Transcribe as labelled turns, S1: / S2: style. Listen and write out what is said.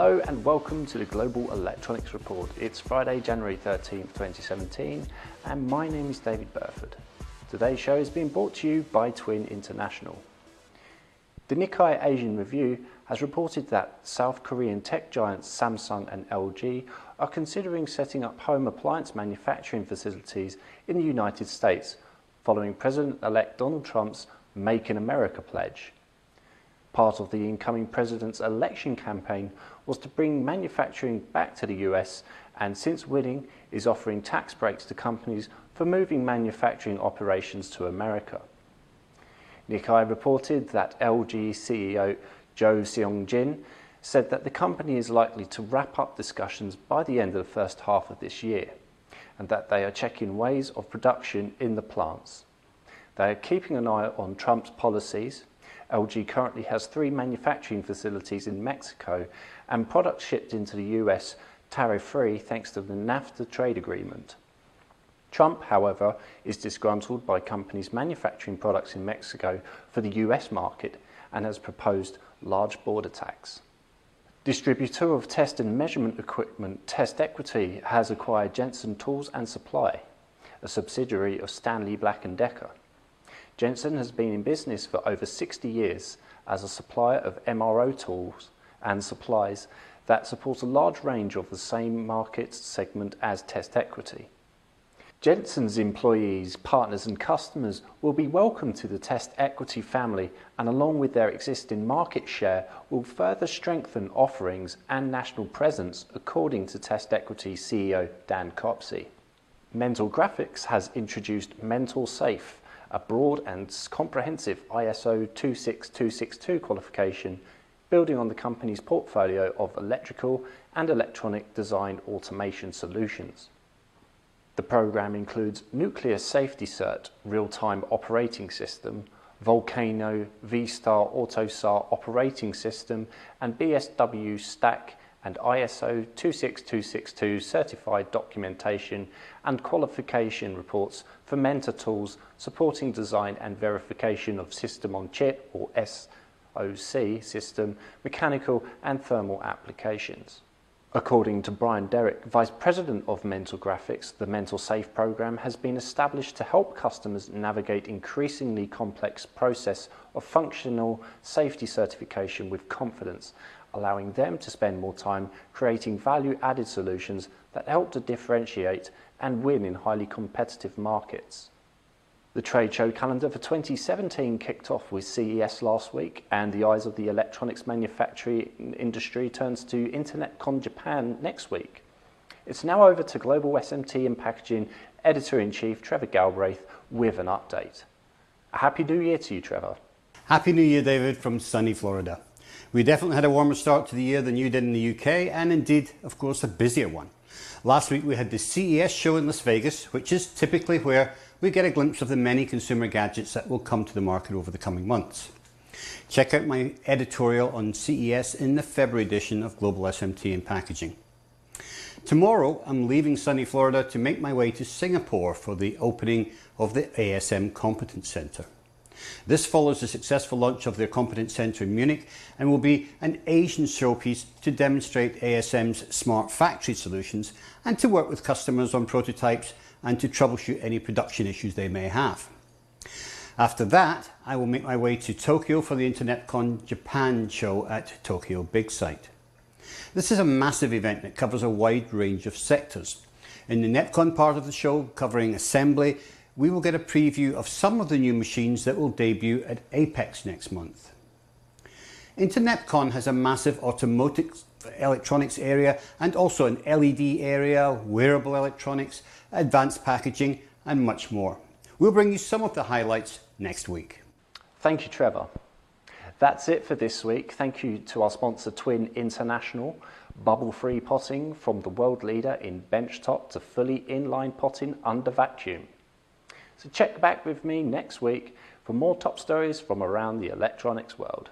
S1: Hello and welcome to the Global Electronics Report. It's Friday, January 13th, 2017, and my name is David Burford. Today's show is being brought to you by Twin International. The Nikkei Asian Review has reported that South Korean tech giants Samsung and LG are considering setting up home appliance manufacturing facilities in the United States following President-elect Donald Trump's Make in America pledge. Part of the incoming president's election campaign was to bring manufacturing back to the US, and since winning, is offering tax breaks to companies for moving manufacturing operations to America. Nikkei reported that LG CEO Jo Seong-jin said that the company is likely to wrap up discussions by the end of the first half of this year, and that they are checking ways of production in the plants. They are keeping an eye on Trump's policies. LG currently has 3 manufacturing facilities in Mexico and products shipped into the US tariff-free thanks to the NAFTA trade agreement. Trump, however, is disgruntled by companies manufacturing products in Mexico for the US market and has proposed large border tax. Distributor of test and measurement equipment TestEquity has acquired Jenson Tool Supply, a subsidiary of Stanley Black & Decker. Jenson has been in business for over 60 years as a supplier of MRO tools and supplies that support a large range of the same market segment as TestEquity. Jenson's employees, partners and customers will be welcome to the TestEquity family, and along with their existing market share will further strengthen offerings and national presence, according to TestEquity CEO Dan Copsey. Mental Graphics has introduced Mental Safe, a broad and comprehensive ISO 26262 qualification, building on the company's portfolio of electrical and electronic design automation solutions. The program includes Nuclear Safety Cert Real-Time Operating System, Volcano V-Star AutoSAR Operating System, and BSW Stack and ISO 26262 certified documentation and qualification reports for Mentor tools supporting design and verification of system-on-chip or SoC system, mechanical and thermal applications. According to Brian Derrick, Vice President of Mental Graphics, the Mental Safe program has been established to help customers navigate increasingly complex process of functional safety certification with confidence, allowing them to spend more time creating value-added solutions that help to differentiate and win in highly competitive markets. The trade show calendar for 2017 kicked off with CES last week, and the eyes of the electronics manufacturing industry turns to InternetCon Japan next week. It's now over to Global SMT and Packaging Editor-in-Chief Trevor Galbraith with an update. A Happy New Year to you, Trevor.
S2: Happy New Year, David, from sunny Florida. We definitely had a warmer start to the year than you did in the UK, and indeed, of course, a busier one. Last week we had the CES show in Las Vegas, which is typically where we get a glimpse of the many consumer gadgets that will come to the market over the coming months. Check out my editorial on CES in the February edition of Global SMT and Packaging. Tomorrow I'm leaving sunny Florida to make my way to Singapore for the opening of the ASM Competence Center. This follows the successful launch of their Competence Center in Munich and will be an Asian showpiece to demonstrate ASM's smart factory solutions and to work with customers on prototypes and to troubleshoot any production issues they may have. After that, I will make my way to Tokyo for the InternetCon Japan show at Tokyo Big Sight. This is a massive event that covers a wide range of sectors. In the NetCon part of the show, covering assembly, we will get a preview of some of the new machines that will debut at Apex next month. InternetCon has a massive automotive electronics area and also an LED area, wearable electronics, advanced packaging and much more. We'll bring you some of the highlights next week.
S1: Thank you, Trevor. That's it for this week. Thank you to our sponsor Twin International, bubble-free potting from the world leader in benchtop to fully inline potting under vacuum. So check back with me next week for more top stories from around the electronics world.